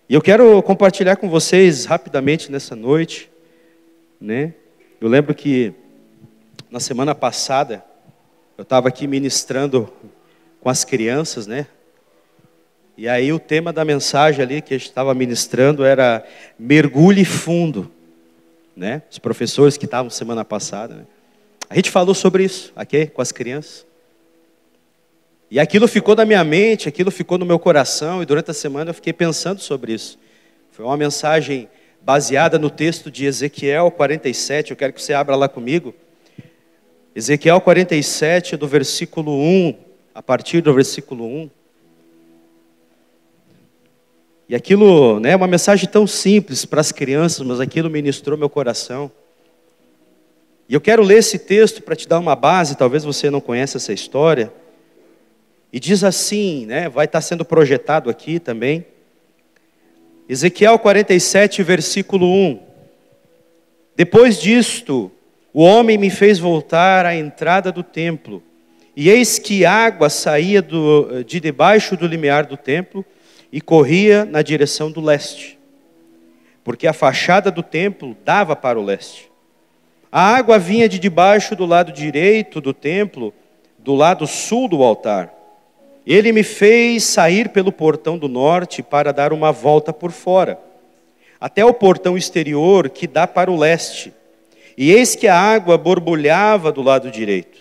E eu quero compartilhar com vocês rapidamente nessa noite, né? Eu lembro que na semana passada eu estava aqui ministrando com as crianças, né? E aí o tema da mensagem ali que a gente estava ministrando era mergulhe fundo, né? Os professores que estavam semana passada, né? A gente falou sobre isso aqui com as crianças. E aquilo ficou na minha mente, aquilo ficou no meu coração, e durante a semana eu fiquei pensando sobre isso. Foi uma mensagem baseada no texto de Ezequiel 47, eu quero que você abra lá comigo. Ezequiel 47, do versículo 1, a partir do versículo 1. E aquilo, né, é uma mensagem tão simples para as crianças, mas aquilo ministrou meu coração. E eu quero ler esse texto para te dar uma base, talvez você não conheça essa história. E diz assim, né, vai estar sendo projetado aqui também. Ezequiel 47, versículo 1. Depois disto, o homem me fez voltar à entrada do templo, e eis que água saía de debaixo do limiar do templo e corria na direção do leste, porque a fachada do templo dava para o leste. A água vinha de debaixo do lado direito do templo, do lado sul do altar. Ele me fez sair pelo portão do norte para dar uma volta por fora, até o portão exterior que dá para o leste. E eis que a água borbulhava do lado direito.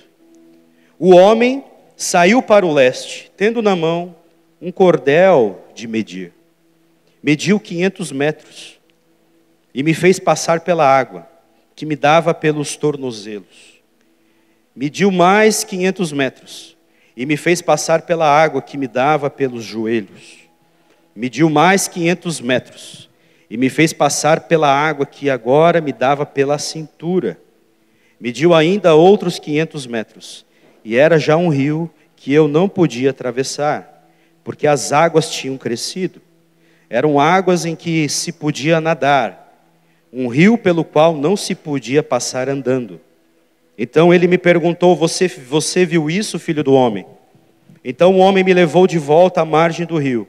O homem saiu para o leste, tendo na mão um cordel de medir. Mediu 500 metros e me fez passar pela água, que me dava pelos tornozelos. Mediu mais 500 metros. E me fez passar pela água que me dava pelos joelhos. Mediu mais 500 metros. E me fez passar pela água que agora me dava pela cintura. Mediu ainda outros 500 metros. E era já um rio que eu não podia atravessar, porque as águas tinham crescido. Eram águas em que se podia nadar. Um rio pelo qual não se podia passar andando. Então ele me perguntou, você viu isso, filho do homem? Então o homem me levou de volta à margem do rio.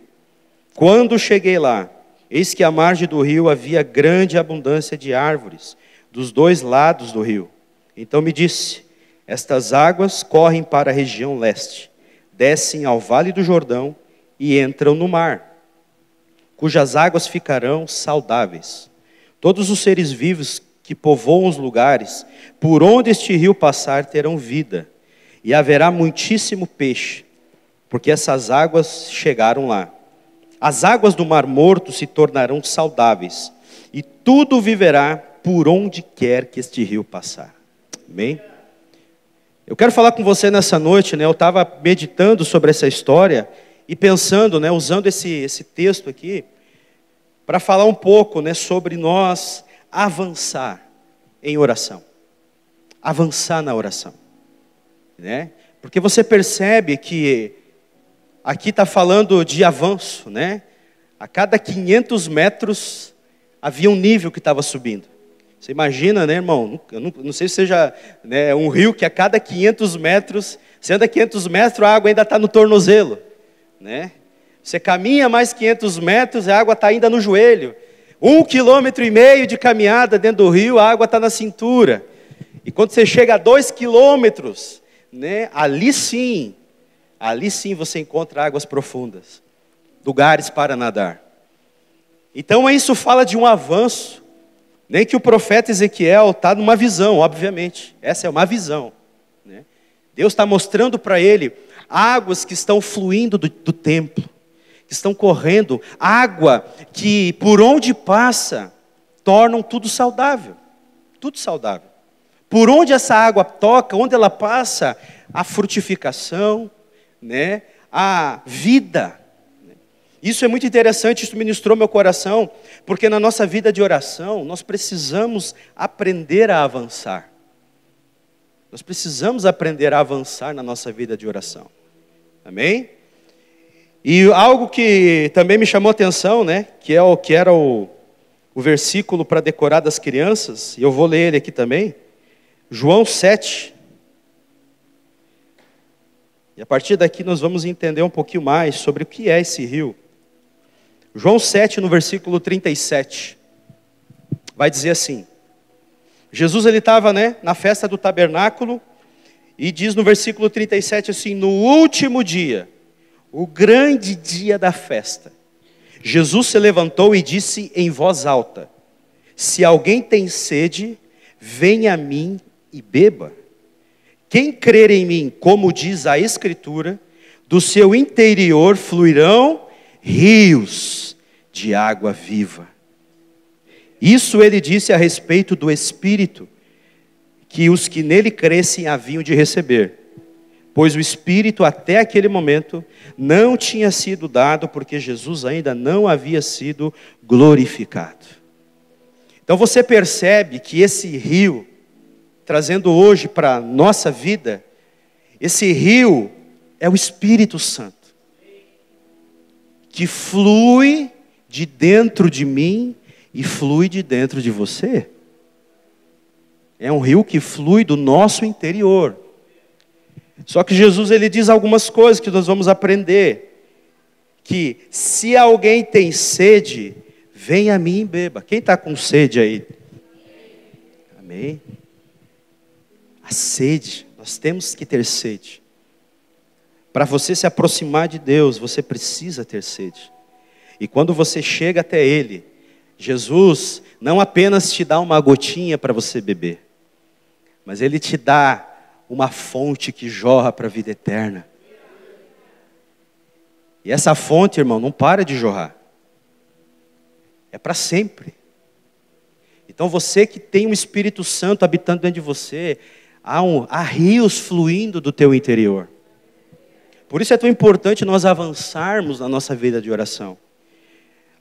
Quando cheguei lá, eis que à margem do rio havia grande abundância de árvores, dos dois lados do rio. Então me disse, estas águas correm para a região leste, descem ao vale do Jordão e entram no mar, cujas águas ficarão saudáveis. Todos os seres vivos que povoam os lugares, por onde este rio passar, terão vida, e haverá muitíssimo peixe, porque essas águas chegaram lá. As águas do Mar Morto se tornarão saudáveis, e tudo viverá por onde quer que este rio passar. Amém? Eu quero falar com você nessa noite, né? Eu estava meditando sobre essa história, e pensando, né, usando esse texto aqui, para falar um pouco, né, sobre nós avançar em oração. Avançar na oração. Né? Porque você percebe que aqui está falando de avanço, né? A cada 500 metros havia um nível que estava subindo. Você imagina, né, irmão? Eu não sei se seja, né, um rio que a cada 500 metros, você anda 500 metros, a água ainda está no tornozelo. Né? Você caminha mais 500 metros, a água está ainda no joelho. 1,5 km de caminhada dentro do rio, a água está na cintura. E quando você chega a 2 quilômetros, né, ali sim você encontra águas profundas, lugares para nadar. Então isso fala de um avanço, nem que o profeta Ezequiel está numa visão, obviamente. Essa é uma visão. Né? Deus está mostrando para ele águas que estão fluindo do templo. Que estão correndo, água que por onde passa, tornam tudo saudável. Tudo saudável. Por onde essa água toca, onde ela passa, a frutificação, né, a vida. Isso é muito interessante, isso ministrou meu coração, porque na nossa vida de oração, nós precisamos aprender a avançar. Nós precisamos aprender a avançar na nossa vida de oração. Amém? E algo que também me chamou a atenção, né, que era o versículo para decorar das crianças, e eu vou ler ele aqui também, João 7. E a partir daqui nós vamos entender um pouquinho mais sobre o que é esse rio. João 7, no versículo 37, vai dizer assim. Jesus ele estava, na festa do tabernáculo, e diz no versículo 37 assim: no último dia, o grande dia da festa, Jesus se levantou e disse em voz alta: se alguém tem sede, venha a mim e beba. Quem crer em mim, como diz a Escritura, do seu interior fluirão rios de água viva. Isso ele disse a respeito do Espírito, que os que nele crescem haviam de receber. Pois o Espírito até aquele momento não tinha sido dado, porque Jesus ainda não havia sido glorificado. Então você percebe que esse rio, trazendo hoje para a nossa vida, esse rio é o Espírito Santo, que flui de dentro de mim e flui de dentro de você. É um rio que flui do nosso interior. Só que Jesus ele diz algumas coisas que nós vamos aprender. Que se alguém tem sede, venha a mim e beba. Quem está com sede aí? Amém? A sede, nós temos que ter sede. Para você se aproximar de Deus, você precisa ter sede. E quando você chega até Ele, Jesus não apenas te dá uma gotinha para você beber, mas Ele te dá uma fonte que jorra para a vida eterna. E essa fonte, irmão, não para de jorrar. É para sempre. Então você que tem um Espírito Santo habitando dentro de você, há rios fluindo do teu interior. Por isso é tão importante nós avançarmos na nossa vida de oração.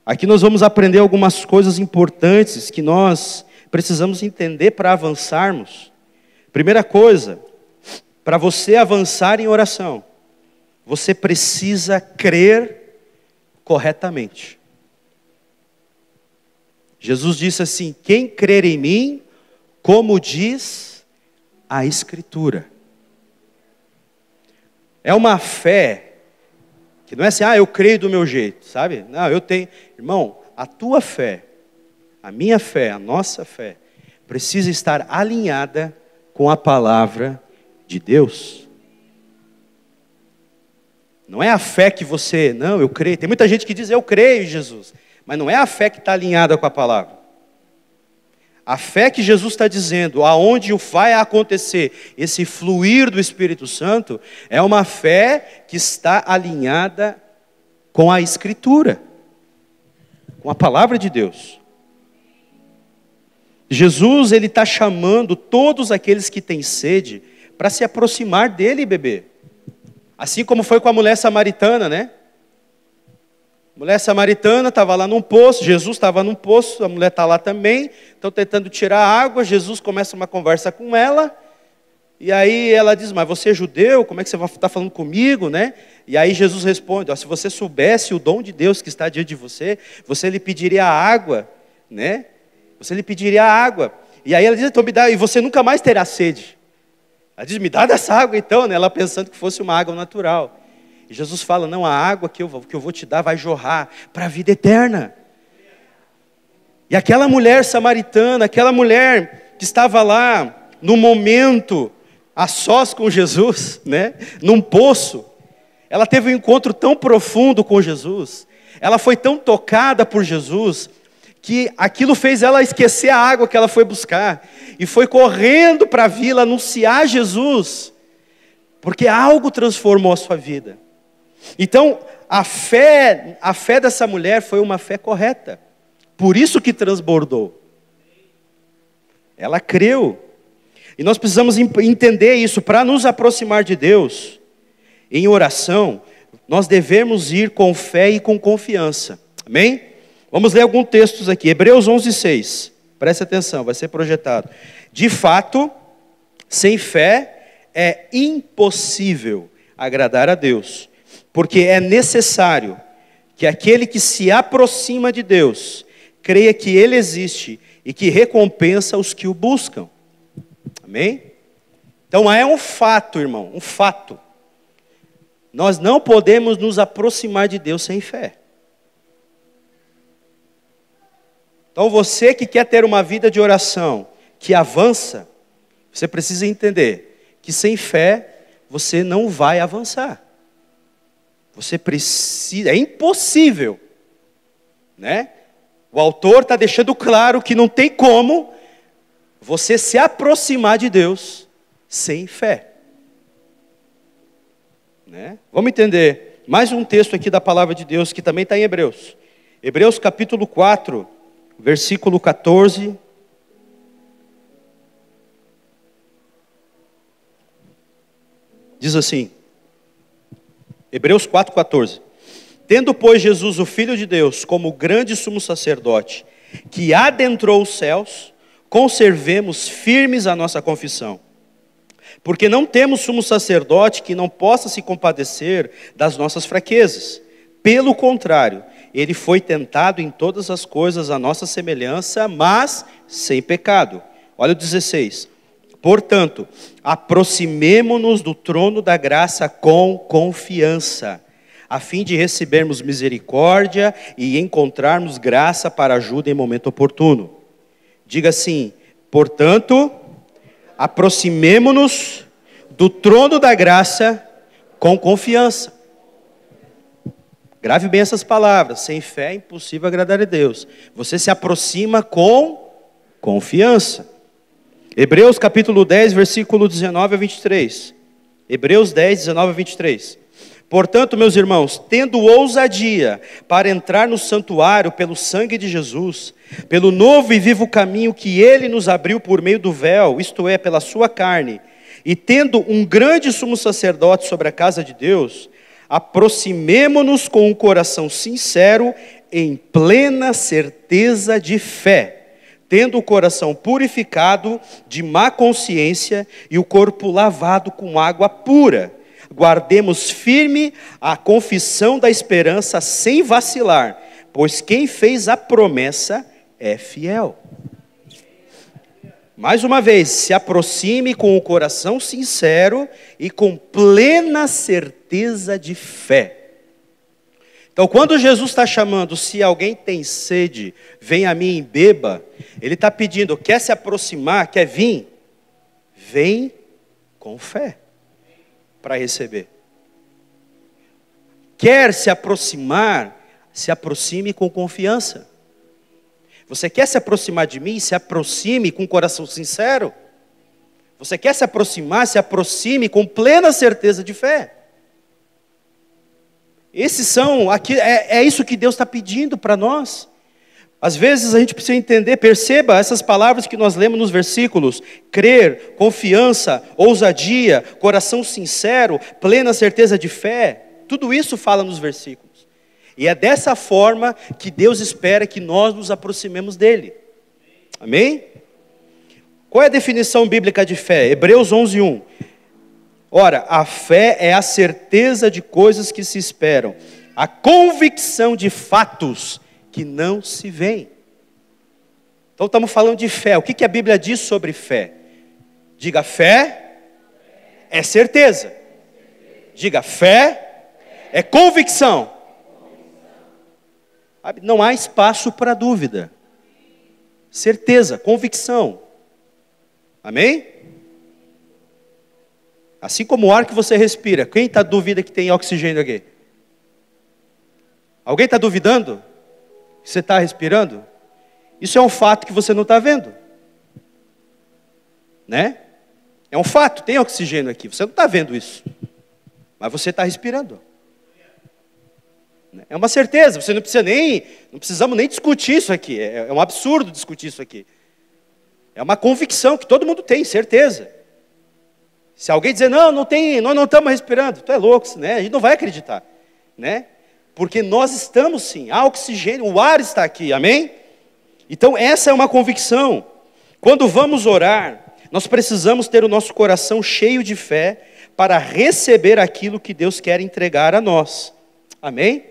Aqui nós vamos aprender algumas coisas importantes que nós precisamos entender para avançarmos. Primeira coisa, para você avançar em oração, você precisa crer corretamente. Jesus disse assim: quem crer em mim, como diz a Escritura. É uma fé que não é assim, eu creio do meu jeito, sabe? Não, eu tenho. Irmão, a tua fé, a minha fé, a nossa fé, precisa estar alinhada com a palavra de Deus. Não é a fé que você, não, eu creio. Tem muita gente que diz, eu creio em Jesus. Mas não é a fé que está alinhada com a palavra. A fé que Jesus está dizendo, aonde vai acontecer esse fluir do Espírito Santo, é uma fé que está alinhada com a Escritura, com a palavra de Deus. Jesus, ele está chamando todos aqueles que têm sede para se aproximar dele e beber. Assim como foi com a mulher samaritana, né? A mulher samaritana estava lá num poço, Jesus estava num poço, a mulher está lá também, estão tentando tirar água, Jesus começa uma conversa com ela, e aí ela diz, mas você é judeu, como é que você está falando comigo, né? E aí Jesus responde, se você soubesse o dom de Deus que está diante de você, você lhe pediria água, né? Você lhe pediria água. E aí ela diz, então me dá, e você nunca mais terá sede. Ela diz, me dá dessa água então, né? Ela pensando que fosse uma água natural. E Jesus fala, não, a água que eu vou te dar vai jorrar para a vida eterna. E aquela mulher samaritana, aquela mulher que estava lá, no momento, a sós com Jesus, né? Num poço, ela teve um encontro tão profundo com Jesus, ela foi tão tocada por Jesus, que aquilo fez ela esquecer a água que ela foi buscar, e foi correndo para a vila anunciar Jesus, porque algo transformou a sua vida. Então, a fé dessa mulher foi uma fé correta, por isso que transbordou. Ela creu, e nós precisamos entender isso, para nos aproximar de Deus, em oração, nós devemos ir com fé e com confiança, amém? Vamos ler alguns textos aqui, Hebreus 11:6, preste atenção, vai ser projetado. De fato, sem fé é impossível agradar a Deus, porque é necessário que aquele que se aproxima de Deus, creia que Ele existe e que recompensa os que o buscam. Amém? Então é um fato, irmão, um fato. Nós não podemos nos aproximar de Deus sem fé. Então você que quer ter uma vida de oração que avança, você precisa entender que sem fé você não vai avançar. Você precisa, é impossível, né? O autor está deixando claro que não tem como você se aproximar de Deus sem fé. Né? Vamos entender mais um texto aqui da palavra de Deus que também está em Hebreus. Hebreus capítulo 4, versículo 14. Diz assim, Hebreus 4,14. Tendo, pois, Jesus, o Filho de Deus, como grande sumo sacerdote, que adentrou os céus, conservemos firmes a nossa confissão. Porque não temos sumo sacerdote que não possa se compadecer das nossas fraquezas. Pelo contrário, ele foi tentado em todas as coisas à nossa semelhança, mas sem pecado. Olha o 16. Portanto, aproximemo-nos do trono da graça com confiança, a fim de recebermos misericórdia e encontrarmos graça para ajuda em momento oportuno. Diga assim, portanto, aproximemo-nos do trono da graça com confiança. Grave bem essas palavras, sem fé é impossível agradar a Deus. Você se aproxima com confiança. Hebreus capítulo 10, versículo 19 a 23. Hebreus 10, 19 a 23. Portanto, meus irmãos, tendo ousadia para entrar no santuário pelo sangue de Jesus, pelo novo e vivo caminho que ele nos abriu por meio do véu, isto é, pela sua carne, e tendo um grande sumo sacerdote sobre a casa de Deus, aproximemo-nos com um coração sincero, em plena certeza de fé, tendo o coração purificado de má consciência e o corpo lavado com água pura. Guardemos firme a confissão da esperança sem vacilar, pois quem fez a promessa é fiel. Mais uma vez, se aproxime com o coração sincero e com plena certeza de fé. Então, quando Jesus está chamando, se alguém tem sede, vem a mim e beba, ele está pedindo, quer se aproximar, quer vir? Vem com fé para receber. Quer se aproximar, se aproxime com confiança. Você quer se aproximar de mim? Se aproxime com um coração sincero. Você quer se aproximar? Se aproxime com plena certeza de fé. Esses são, aqui, é isso que Deus está pedindo para nós. Às vezes a gente precisa entender, perceba essas palavras que nós lemos nos versículos: crer, confiança, ousadia, coração sincero, plena certeza de fé. Tudo isso fala nos versículos. E é dessa forma que Deus espera que nós nos aproximemos dele. Amém? Qual é a definição bíblica de fé? Hebreus 11:1. Ora, a fé é a certeza de coisas que se esperam, a convicção de fatos que não se veem. Então estamos falando de fé. O que a Bíblia diz sobre fé? Diga, fé é certeza. Diga, fé é convicção. Não há espaço para dúvida. Certeza, convicção. Amém? Assim como o ar que você respira. Quem está duvida que tem oxigênio aqui? Alguém está duvidando que você está respirando? Isso é um fato que você não está vendo. Né? É um fato, tem oxigênio aqui. Você não está vendo isso. Mas você está respirando. É uma certeza, você não precisamos nem discutir isso aqui. É um absurdo discutir isso aqui. É uma convicção que todo mundo tem, certeza. Se alguém dizer, não tem, nós não estamos respirando, tu é louco, né? A gente não vai acreditar, né? Porque nós estamos sim, há oxigênio, o ar está aqui, amém? Então essa é uma convicção. Quando vamos orar, nós precisamos ter o nosso coração cheio de fé para receber aquilo que Deus quer entregar a nós, amém?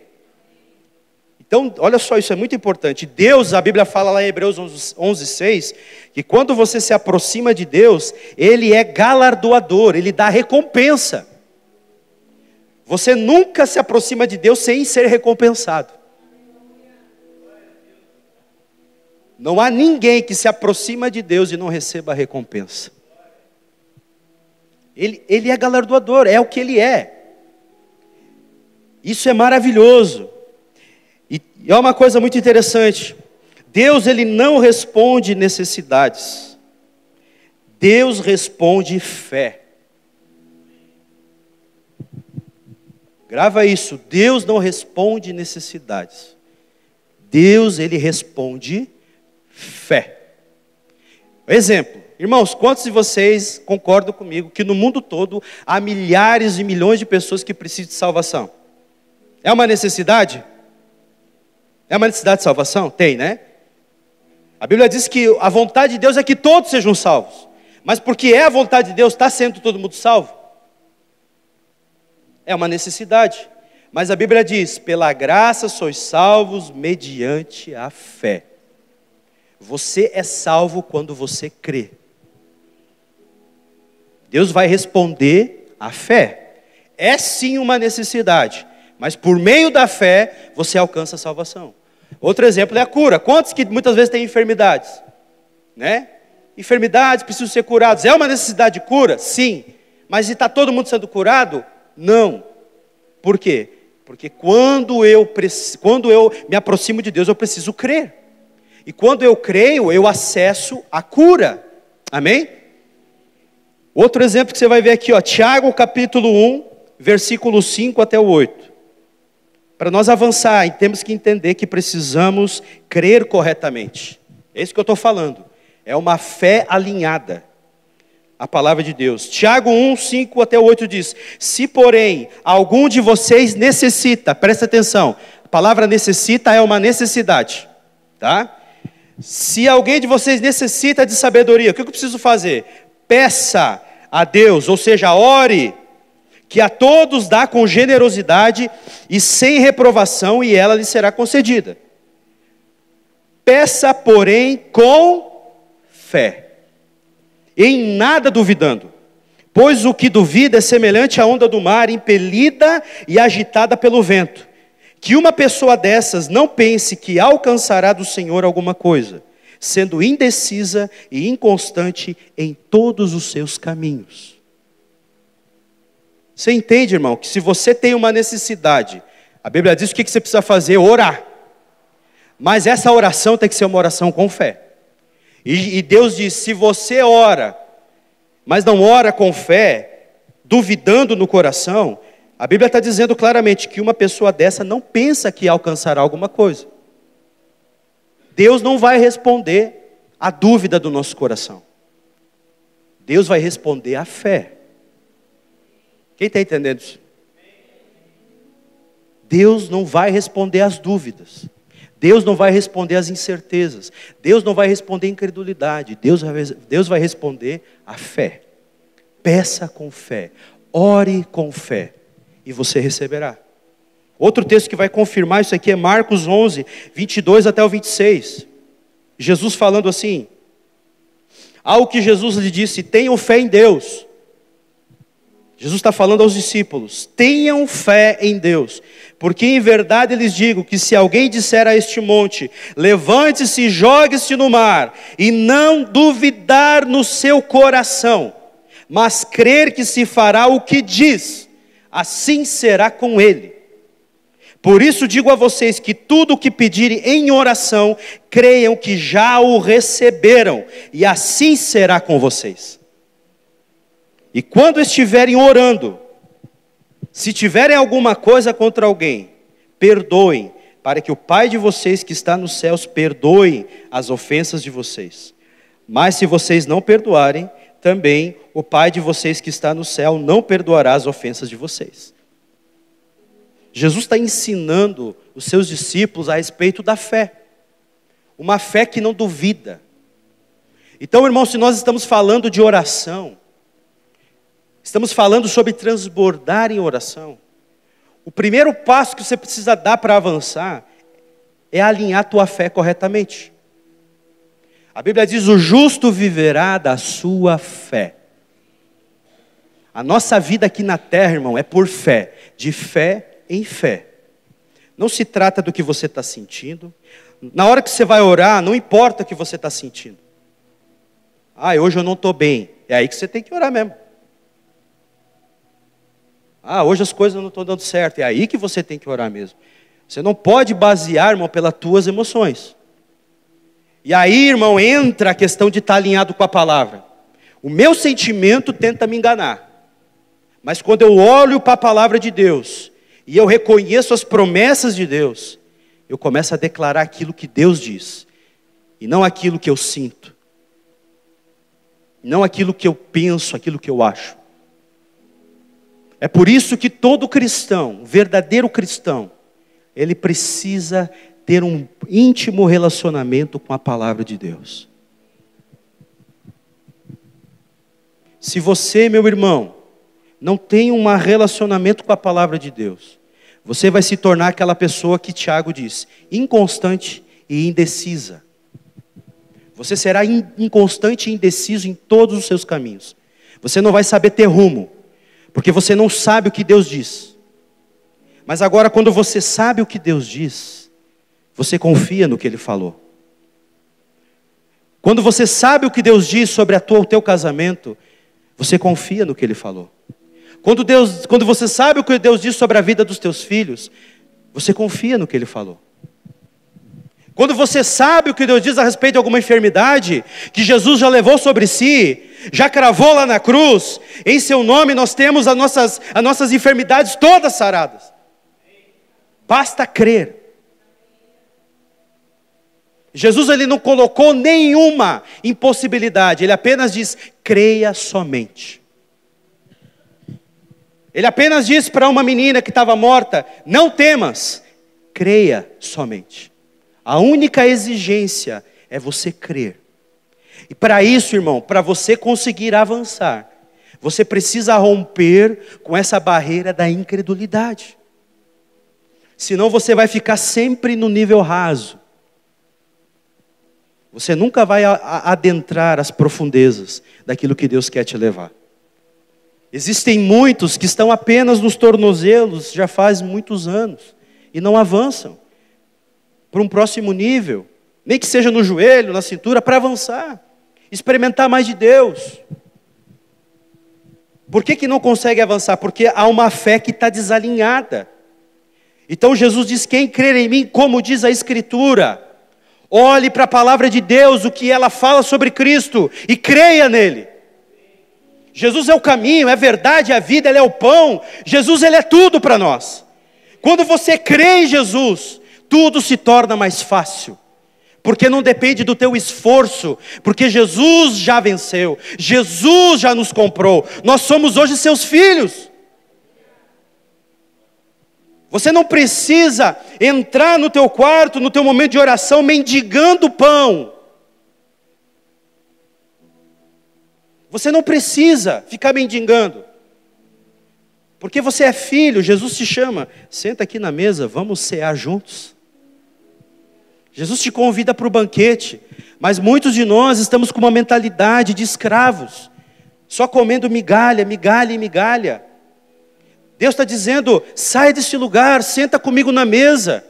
Então, olha só, isso é muito importante. Deus, a Bíblia fala lá em Hebreus 11:6, que quando você se aproxima de Deus, Ele é galardoador, Ele dá recompensa. Você nunca se aproxima de Deus sem ser recompensado. Não há ninguém que se aproxima de Deus e não receba a recompensa. Ele é galardoador, é o que Ele é. Isso é maravilhoso. E é uma coisa muito interessante. Deus, Ele não responde necessidades. Deus responde fé. Grava isso. Deus não responde necessidades. Deus, Ele responde fé. Exemplo. Irmãos, quantos de vocês concordam comigo que no mundo todo há milhares e milhões de pessoas que precisam de salvação? É uma necessidade? É uma necessidade de salvação? Tem, né? A Bíblia diz que a vontade de Deus é que todos sejam salvos. Mas porque é a vontade de Deus, está sendo todo mundo salvo? É uma necessidade. Mas a Bíblia diz, pela graça sois salvos mediante a fé. Você é salvo quando você crê. Deus vai responder à fé. É sim uma necessidade, mas por meio da fé você alcança a salvação. Outro exemplo é a cura. Quantos que muitas vezes têm enfermidades? Né? Enfermidades precisam ser curadas. É uma necessidade de cura? Sim. Mas está todo mundo sendo curado? Não. Por quê? Porque quando eu me aproximo de Deus, eu preciso crer. E quando eu creio, eu acesso a cura. Amém? Outro exemplo que você vai ver aqui, ó, Tiago capítulo 1, versículo 5 até o 8. Para nós avançar, temos que entender que precisamos crer corretamente. É isso que eu estou falando. É uma fé alinhada à palavra de Deus. Tiago 1, 5 até o 8 diz: se porém algum de vocês necessita, presta atenção, a palavra necessita é uma necessidade, tá? Se alguém de vocês necessita de sabedoria, o que eu preciso fazer? Peça a Deus, ou seja, ore, que a todos dá com generosidade e sem reprovação, e ela lhe será concedida. Peça, porém, com fé, em nada duvidando, pois o que duvida é semelhante à onda do mar, impelida e agitada pelo vento. Que uma pessoa dessas não pense que alcançará do Senhor alguma coisa, sendo indecisa e inconstante em todos os seus caminhos. Você entende, irmão, que se você tem uma necessidade, a Bíblia diz o que você precisa fazer? Orar. Mas essa oração tem que ser uma oração com fé. E Deus diz, se você ora, mas não ora com fé, duvidando no coração, a Bíblia está dizendo claramente que uma pessoa dessa não pensa que alcançará alguma coisa. Deus não vai responder à dúvida do nosso coração. Deus vai responder à fé. Quem está entendendo isso? Deus não vai responder às dúvidas. Deus não vai responder às incertezas. Deus não vai responder à incredulidade. Deus vai responder à fé. Peça com fé. Ore com fé. E você receberá. Outro texto que vai confirmar isso aqui é Marcos 11, 22 até o 26. Jesus falando assim: ao que Jesus lhe disse, tenham fé em Deus. Jesus está falando aos discípulos, tenham fé em Deus, porque em verdade lhes digo que se alguém disser a este monte, levante-se e jogue-se no mar, e não duvidar no seu coração, mas crer que se fará o que diz, assim será com ele. Por isso digo a vocês que tudo o que pedirem em oração, creiam que já o receberam, e assim será com vocês. E quando estiverem orando, se tiverem alguma coisa contra alguém, perdoem, para que o Pai de vocês que está nos céus perdoe as ofensas de vocês. Mas se vocês não perdoarem, também o Pai de vocês que está no céu não perdoará as ofensas de vocês. Jesus está ensinando os seus discípulos a respeito da fé. Uma fé que não duvida. Então, irmãos, se nós estamos falando de oração, estamos falando sobre transbordar em oração, o primeiro passo que você precisa dar para avançar é alinhar a tua fé corretamente. A Bíblia diz, o justo viverá da sua fé. A nossa vida aqui na terra, irmão, é por fé, de fé em fé. Não se trata do que você está sentindo, Na hora que você vai orar, não importa o que você está sentindo. Hoje eu não estou bem. É aí que você tem que orar mesmo. Hoje as coisas não estão dando certo. É aí que você tem que orar mesmo. Você não pode basear, irmão, pelas tuas emoções. E aí, irmão, entra a questão de estar alinhado com a palavra. O meu sentimento tenta me enganar. Mas quando eu olho para a palavra de Deus, e eu reconheço as promessas de Deus, eu começo a declarar aquilo que Deus diz. E não aquilo que eu sinto. Não aquilo que eu penso, aquilo que eu acho. É por isso que todo cristão, verdadeiro cristão, ele precisa ter um íntimo relacionamento com a palavra de Deus. Se você, meu irmão, não tem um relacionamento com a palavra de Deus, você vai se tornar aquela pessoa que Tiago diz, inconstante e indecisa. Você será inconstante e indeciso em todos os seus caminhos. Você não vai saber ter rumo, porque você não sabe o que Deus diz. Mas agora, quando você sabe o que Deus diz, você confia no que Ele falou. Quando você sabe o que Deus diz sobre o teu casamento, você confia no que Ele falou. Quando você sabe o que Deus diz sobre a vida dos teus filhos, você confia no que Ele falou. Quando você sabe o que Deus diz a respeito de alguma enfermidade, que Jesus já levou sobre si, já cravou lá na cruz, em seu nome nós temos as nossas enfermidades todas saradas. Basta crer. Jesus, ele não colocou nenhuma impossibilidade, ele apenas diz, creia somente. Ele apenas disse para uma menina que estava morta, não temas, creia somente. A única exigência é você crer. E para isso, irmão, para você conseguir avançar, você precisa romper com essa barreira da incredulidade. Senão você vai ficar sempre no nível raso. Você nunca vai adentrar as profundezas daquilo que Deus quer te levar. Existem muitos que estão apenas nos tornozelos já faz muitos anos e não avançam para um próximo nível, nem que seja no joelho, na cintura, para avançar, experimentar mais de Deus. Por que não consegue avançar? Porque há uma fé que está desalinhada. Então Jesus diz, quem crer em mim, como diz a Escritura, olhe para a palavra de Deus, o que ela fala sobre Cristo, e creia nele. Jesus é o caminho, é a verdade, é a vida, Ele é o pão. Jesus, Ele é tudo para nós. Quando você crê em Jesus, tudo se torna mais fácil. Porque não depende do teu esforço. Porque Jesus já venceu. Jesus já nos comprou. Nós somos hoje seus filhos. Você não precisa entrar no teu quarto, no teu momento de oração, mendigando pão. Você não precisa ficar mendigando. Porque você é filho, Jesus te chama. Senta aqui na mesa, vamos cear juntos. Jesus te convida para o banquete. Mas muitos de nós estamos com uma mentalidade de escravos. Só comendo migalha, migalha e migalha. Deus está dizendo, sai desse lugar, senta comigo na mesa.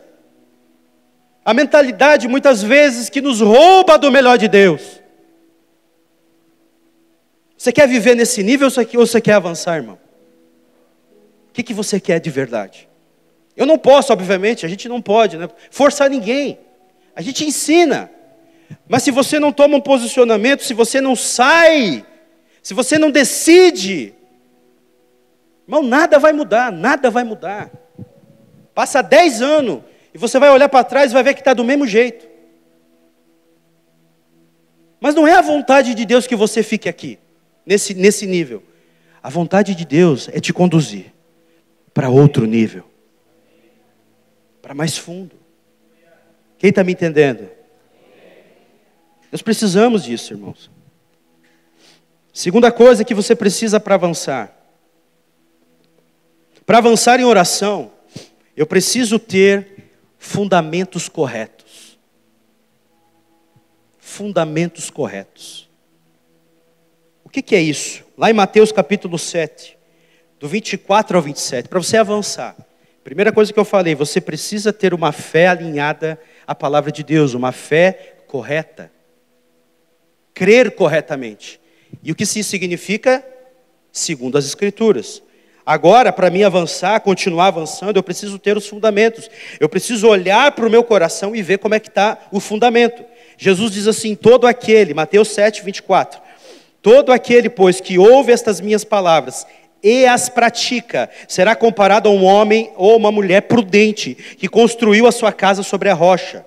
A mentalidade muitas vezes que nos rouba do melhor de Deus. Você quer viver nesse nível ou você quer avançar, irmão? O que você quer de verdade? Eu não posso, obviamente, a gente não pode, né, forçar ninguém. A gente ensina. Mas se você não toma um posicionamento, se você não sai, se você não decide, irmão, nada vai mudar, nada vai mudar. Passa 10 anos e você vai olhar para trás e vai ver que está do mesmo jeito. Mas não é a vontade de Deus que você fique aqui, nesse nível. A vontade de Deus é te conduzir para outro nível, para mais fundo. Quem está me entendendo? Nós precisamos disso, irmãos. Segunda coisa que você precisa para avançar. Para avançar em oração, eu preciso ter fundamentos corretos. Fundamentos corretos. O que é isso? Lá em Mateus capítulo 7, do 24 ao 27, para você avançar. Primeira coisa que eu falei, você precisa ter uma fé alinhada a palavra de Deus, uma fé correta. Crer corretamente. E o que isso significa? Segundo as Escrituras. Agora, para mim avançar, continuar avançando, eu preciso ter os fundamentos. Eu preciso olhar para o meu coração e ver como é que está o fundamento. Jesus diz assim, todo aquele, Mateus 7, 24. Todo aquele, pois, que ouve estas minhas palavras e as pratica, será comparado a um homem ou uma mulher prudente, que construiu a sua casa sobre a rocha.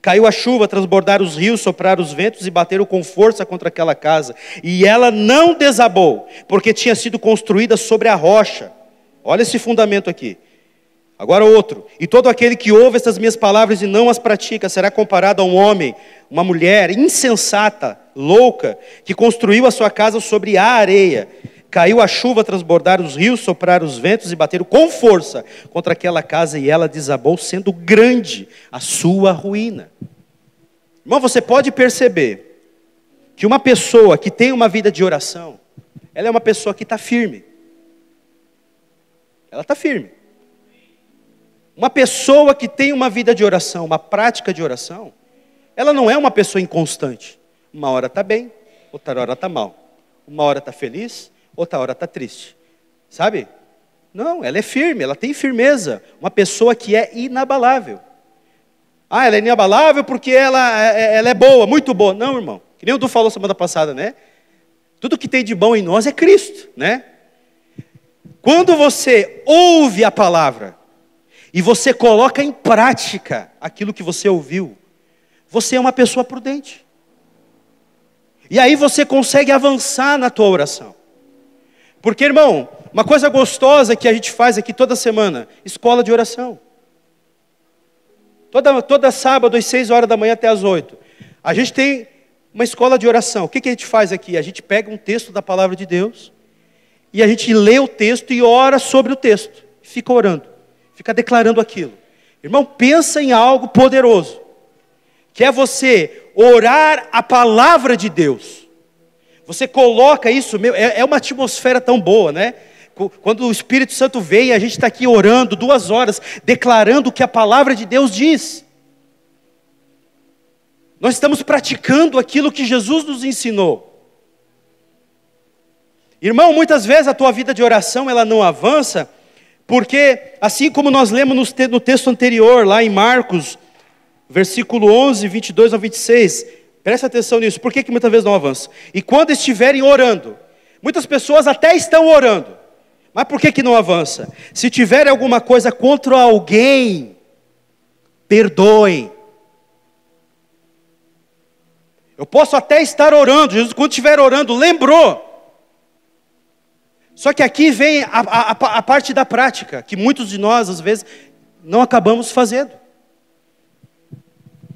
Caiu a chuva, transbordaram os rios, sopraram os ventos e bateram com força contra aquela casa. E ela não desabou, porque tinha sido construída sobre a rocha. Olha esse fundamento aqui. Agora outro. E todo aquele que ouve estas minhas palavras e não as pratica, será comparado a um homem, uma mulher insensata, louca, que construiu a sua casa sobre a areia. Caiu a chuva, transbordaram os rios, sopraram os ventos e bateram com força contra aquela casa, e ela desabou, sendo grande a sua ruína. Irmão, você pode perceber que uma pessoa que tem uma vida de oração, ela é uma pessoa que está firme. Ela está firme. Uma pessoa que tem uma vida de oração, uma prática de oração, ela não é uma pessoa inconstante. Uma hora está bem, outra hora está mal. Uma hora está feliz, outra hora está triste, sabe? Não, ela é firme, ela tem firmeza. Uma pessoa que é inabalável. Ah, ela é inabalável porque ela é boa, muito boa. Não, irmão, que nem o Du falou semana passada, né? Tudo que tem de bom em nós é Cristo, né? Quando você ouve a palavra e você coloca em prática aquilo que você ouviu, você é uma pessoa prudente. E aí você consegue avançar na tua oração. Porque, irmão, uma coisa gostosa que a gente faz aqui toda semana, escola de oração. Toda sábado, às 6 horas da manhã até às 8. A gente tem uma escola de oração. O que a gente faz aqui? A gente pega um texto da palavra de Deus, e a gente lê o texto e ora sobre o texto. Fica orando, fica declarando aquilo. Irmão, pensa em algo poderoso, que é você orar a palavra de Deus. Você coloca isso, é uma atmosfera tão boa, né? Quando o Espírito Santo vem, a gente está aqui orando 2 horas, declarando o que a palavra de Deus diz. Nós estamos praticando aquilo que Jesus nos ensinou. Irmão, muitas vezes a tua vida de oração, ela não avança, porque assim como nós lemos no texto anterior, lá em Marcos, versículo 11, 22 ao 26, presta atenção nisso, por que muitas vezes não avança? E quando estiverem orando, muitas pessoas até estão orando, mas por que não avança? Se tiverem alguma coisa contra alguém, perdoem. Eu posso até estar orando, Jesus quando estiver orando, lembrou. Só que aqui vem a parte da prática, que muitos de nós, às vezes, não acabamos fazendo.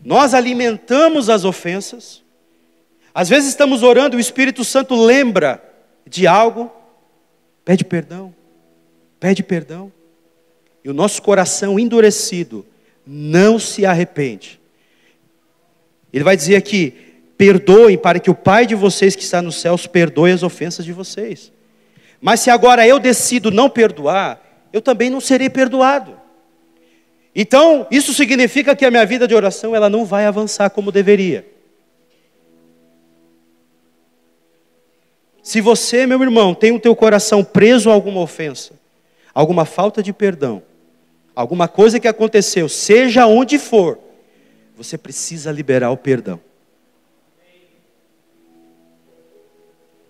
Nós alimentamos as ofensas. Às vezes estamos orando e o Espírito Santo lembra de algo. Pede perdão. Pede perdão. E o nosso coração endurecido não se arrepende. Ele vai dizer aqui, perdoem para que o Pai de vocês que está nos céus perdoe as ofensas de vocês. Mas se agora eu decido não perdoar, eu também não serei perdoado. Então, isso significa que a minha vida de oração, ela não vai avançar como deveria. Se você, meu irmão, tem o teu coração preso a alguma ofensa, alguma falta de perdão, alguma coisa que aconteceu, seja onde for, você precisa liberar o perdão.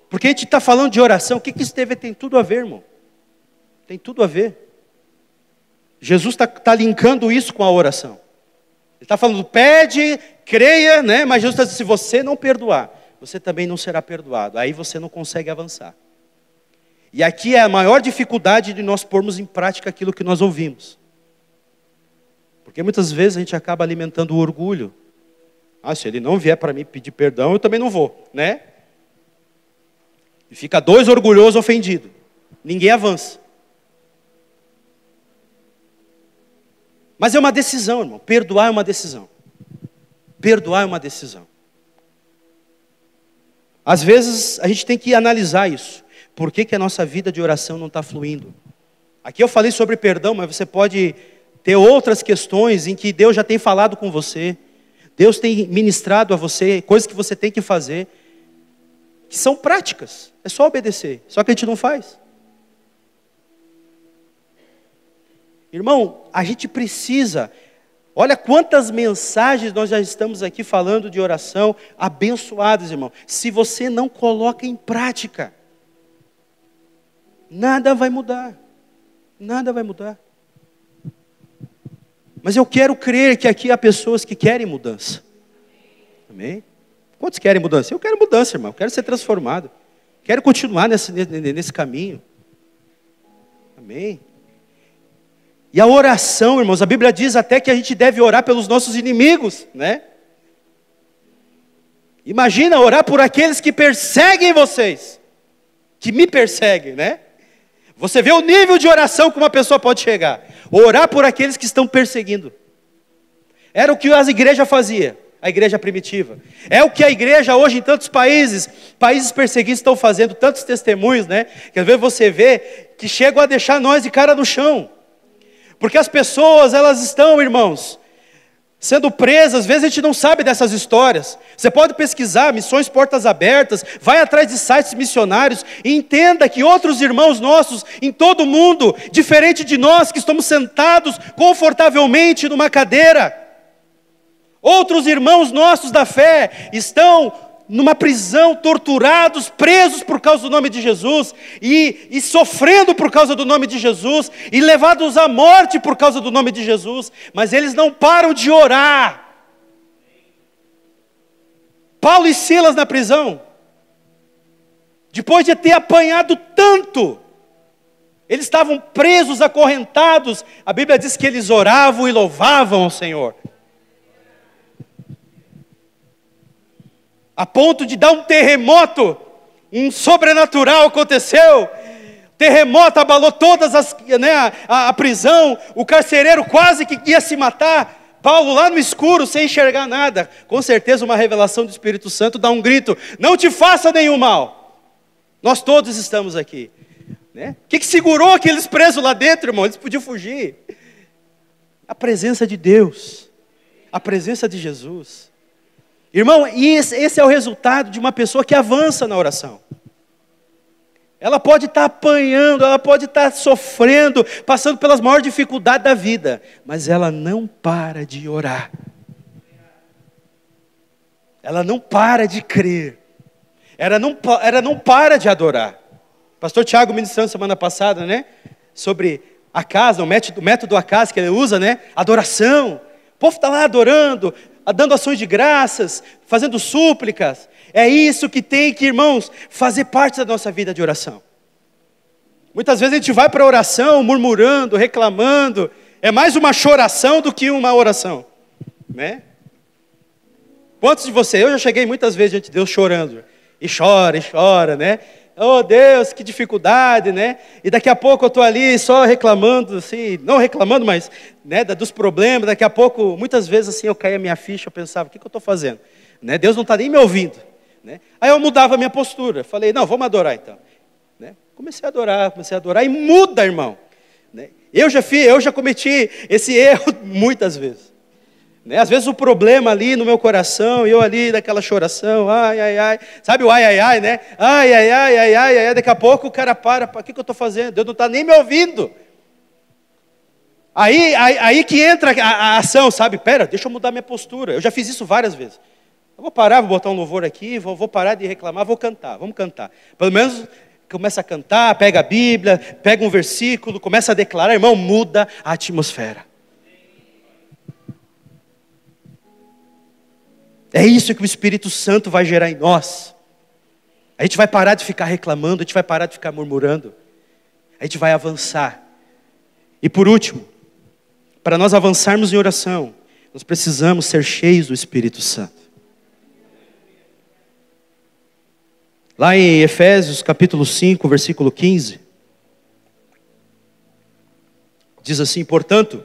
Porque a gente está falando de oração, o que isso tem tudo a ver, irmão? Tem tudo a ver. Jesus está linkando isso com a oração. Ele está falando, pede, creia, né? Mas Jesus está dizendo, se você não perdoar, você também não será perdoado. Aí você não consegue avançar. E aqui é a maior dificuldade de nós pormos em prática aquilo que nós ouvimos. Porque muitas vezes a gente acaba alimentando o orgulho. Ah, se ele não vier para mim pedir perdão, eu também não vou, né? E fica 2 orgulhosos ofendidos. Ninguém avança. Mas é uma decisão, irmão. Perdoar é uma decisão. Perdoar é uma decisão. Às vezes a gente tem que analisar isso. Por que a nossa vida de oração não está fluindo? Aqui eu falei sobre perdão, mas você pode ter outras questões em que Deus já tem falado com você, Deus tem ministrado a você, coisas que você tem que fazer, que são práticas, é só obedecer, só que a gente não faz. Irmão, a gente precisa, olha quantas mensagens nós já estamos aqui falando de oração, abençoadas, irmão. Se você não coloca em prática, nada vai mudar, nada vai mudar. Mas eu quero crer que aqui há pessoas que querem mudança. Amém? Quantos querem mudança? Eu quero mudança, irmão, eu quero ser transformado. Quero continuar nesse caminho. Amém? E a oração, irmãos, a Bíblia diz até que a gente deve orar pelos nossos inimigos, né? Imagina orar por aqueles que perseguem vocês, que me perseguem, né? Você vê o nível de oração que uma pessoa pode chegar. Orar por aqueles que estão perseguindo. Era o que as igrejas faziam, a igreja primitiva. É o que a igreja hoje em tantos países perseguidos estão fazendo, tantos testemunhos, né? Que às vezes você vê que chegam a deixar nós de cara no chão. Porque as pessoas, elas estão, irmãos, sendo presas. Às vezes a gente não sabe dessas histórias. Você pode pesquisar, Missões Portas Abertas, vai atrás de sites missionários e entenda que outros irmãos nossos em todo o mundo, diferente de nós que estamos sentados confortavelmente numa cadeira, outros irmãos nossos da fé estão numa prisão, torturados, presos por causa do nome de Jesus, e sofrendo por causa do nome de Jesus, e levados à morte por causa do nome de Jesus, mas eles não param de orar. Paulo e Silas na prisão, depois de ter apanhado tanto, eles estavam presos, acorrentados, a Bíblia diz que eles oravam e louvavam ao Senhor, a ponto de dar um terremoto, um sobrenatural aconteceu. Terremoto abalou todas a prisão, o carcereiro quase que ia se matar. Paulo lá no escuro, sem enxergar nada, com certeza uma revelação do Espírito Santo, dá um grito: não te faça nenhum mal. Nós todos estamos aqui, né? O que segurou aqueles presos lá dentro, irmão? Eles podiam fugir. A presença de Deus, a presença de Jesus. Irmão, e esse é o resultado de uma pessoa que avança na oração. Ela pode estar apanhando, ela pode estar sofrendo, passando pelas maiores dificuldades da vida, mas ela não para de orar. Ela não para de crer. Ela não para de adorar. O pastor Tiago ministrando semana passada, né? Sobre a casa, o método a casa que ele usa, né? Adoração. O povo está lá adorando, dando ações de graças, fazendo súplicas. É isso que tem que, irmãos, fazer parte da nossa vida de oração. Muitas vezes a gente vai para a oração murmurando, reclamando. É mais uma choração do que uma oração, né? Quantos de vocês, eu já cheguei muitas vezes diante de Deus chorando. E chora, né? Oh Deus, que dificuldade, né? E daqui a pouco eu estou ali só reclamando, assim, não reclamando, mas né, dos problemas. Daqui a pouco, muitas vezes assim, eu caía a minha ficha, eu pensava, o que eu estou fazendo? Né? Deus não está nem me ouvindo. Né? Aí eu mudava a minha postura, falei, não, vamos adorar então. Né? Comecei a adorar e muda, irmão. Né? Eu já cometi esse erro muitas vezes. Né? Às vezes o problema ali no meu coração, eu ali daquela choração, ai, ai, ai, sabe o ai, ai, ai, né? Ai, ai, ai, ai, ai, ai, daqui a pouco o cara para, o que eu estou fazendo? Deus não está nem me ouvindo. Aí que entra a ação, sabe? Pera, deixa eu mudar minha postura. Eu já fiz isso várias vezes. Eu vou parar, vou botar um louvor aqui, vou parar de reclamar, vou cantar, vamos cantar. Pelo menos começa a cantar, pega a Bíblia, pega um versículo, começa a declarar, irmão, muda a atmosfera. É isso que o Espírito Santo vai gerar em nós. A gente vai parar de ficar reclamando, a gente vai parar de ficar murmurando. A gente vai avançar. E por último, para nós avançarmos em oração, nós precisamos ser cheios do Espírito Santo. Lá em Efésios capítulo 5, versículo 15, diz assim: portanto,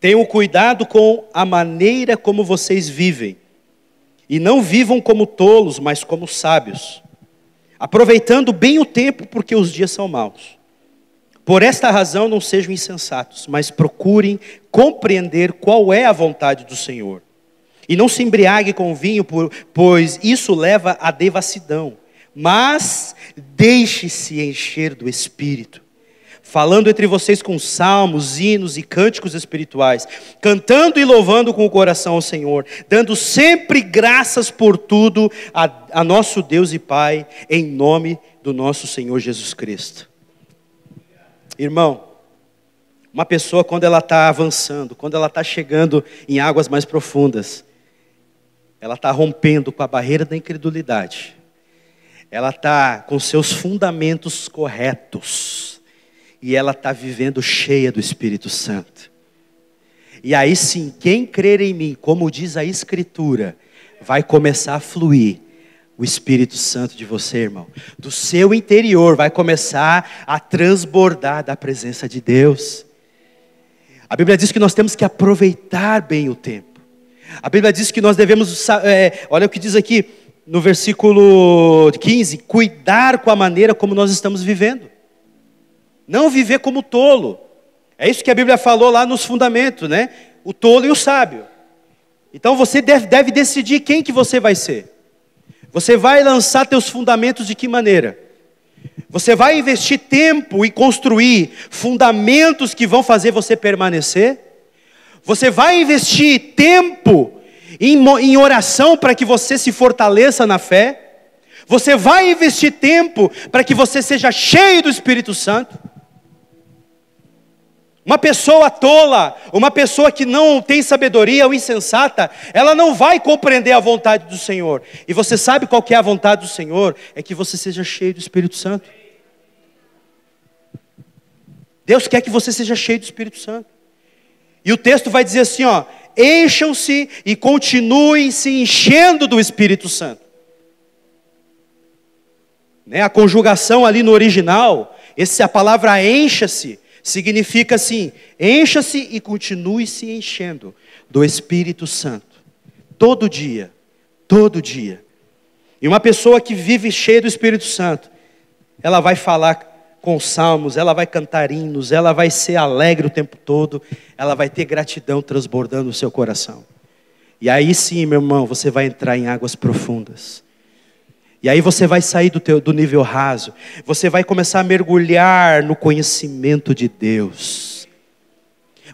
tenham cuidado com a maneira como vocês vivem, e não vivam como tolos, mas como sábios, aproveitando bem o tempo, porque os dias são maus. Por esta razão não sejam insensatos, mas procurem compreender qual é a vontade do Senhor. E não se embriague com vinho, pois isso leva à devassidão. Mas deixe-se encher do Espírito, falando entre vocês com salmos, hinos e cânticos espirituais, cantando e louvando com o coração ao Senhor, dando sempre graças por tudo a nosso Deus e Pai, em nome do nosso Senhor Jesus Cristo. Irmão, uma pessoa quando ela está avançando, quando ela está chegando em águas mais profundas, ela está rompendo com a barreira da incredulidade, ela está com seus fundamentos corretos, e ela está vivendo cheia do Espírito Santo. E aí sim, quem crer em mim, como diz a Escritura, vai começar a fluir o Espírito Santo de você, irmão. Do seu interior vai começar a transbordar da presença de Deus. A Bíblia diz que nós temos que aproveitar bem o tempo. A Bíblia diz que nós devemos, olha o que diz aqui no versículo 15, cuidar com a maneira como nós estamos vivendo. Não viver como tolo. É isso que a Bíblia falou lá nos fundamentos, né? O tolo e o sábio. Então você deve decidir quem que você vai ser. Você vai lançar teus fundamentos de que maneira? Você vai investir tempo e construir fundamentos que vão fazer você permanecer? Você vai investir tempo em oração para que você se fortaleça na fé? Você vai investir tempo para que você seja cheio do Espírito Santo? Uma pessoa tola, uma pessoa que não tem sabedoria ou insensata, ela não vai compreender a vontade do Senhor. E você sabe qual que é a vontade do Senhor? É que você seja cheio do Espírito Santo. Deus quer que você seja cheio do Espírito Santo. E o texto vai dizer assim, ó, encham-se e continuem se enchendo do Espírito Santo. Né? A conjugação ali no original, a palavra encha-se, significa assim, encha-se e continue se enchendo do Espírito Santo. Todo dia, todo dia. E uma pessoa que vive cheia do Espírito Santo, ela vai falar com salmos, ela vai cantar hinos, ela vai ser alegre o tempo todo, ela vai ter gratidão transbordando no seu coração. E aí sim, meu irmão, você vai entrar em águas profundas. E aí você vai sair do nível raso. Você vai começar a mergulhar no conhecimento de Deus.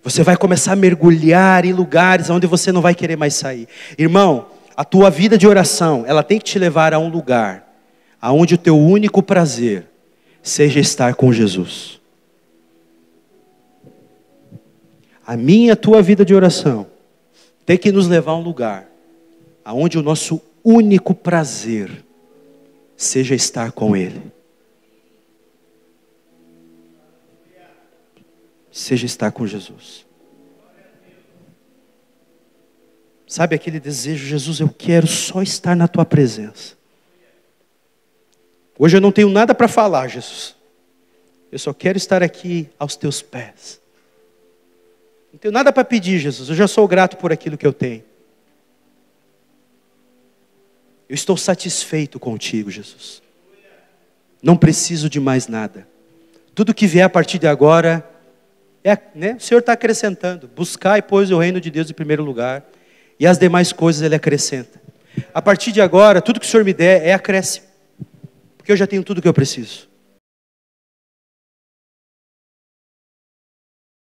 Você vai começar a mergulhar em lugares onde você não vai querer mais sair. Irmão, a tua vida de oração, ela tem que te levar a um lugar aonde o teu único prazer seja estar com Jesus. A minha e a tua vida de oração tem que nos levar a um lugar aonde o nosso único prazer seja estar com Ele. Seja estar com Jesus. Sabe aquele desejo, Jesus, eu quero só estar na Tua presença. Hoje eu não tenho nada para falar, Jesus. Eu só quero estar aqui aos Teus pés. Não tenho nada para pedir, Jesus. Eu já sou grato por aquilo que eu tenho. Eu estou satisfeito contigo, Jesus. Não preciso de mais nada. Tudo que vier a partir de agora, o Senhor está acrescentando. Buscai, pois, o reino de Deus em primeiro lugar. E as demais coisas Ele acrescenta. A partir de agora, tudo que o Senhor me der é acréscimo. Porque eu já tenho tudo que eu preciso.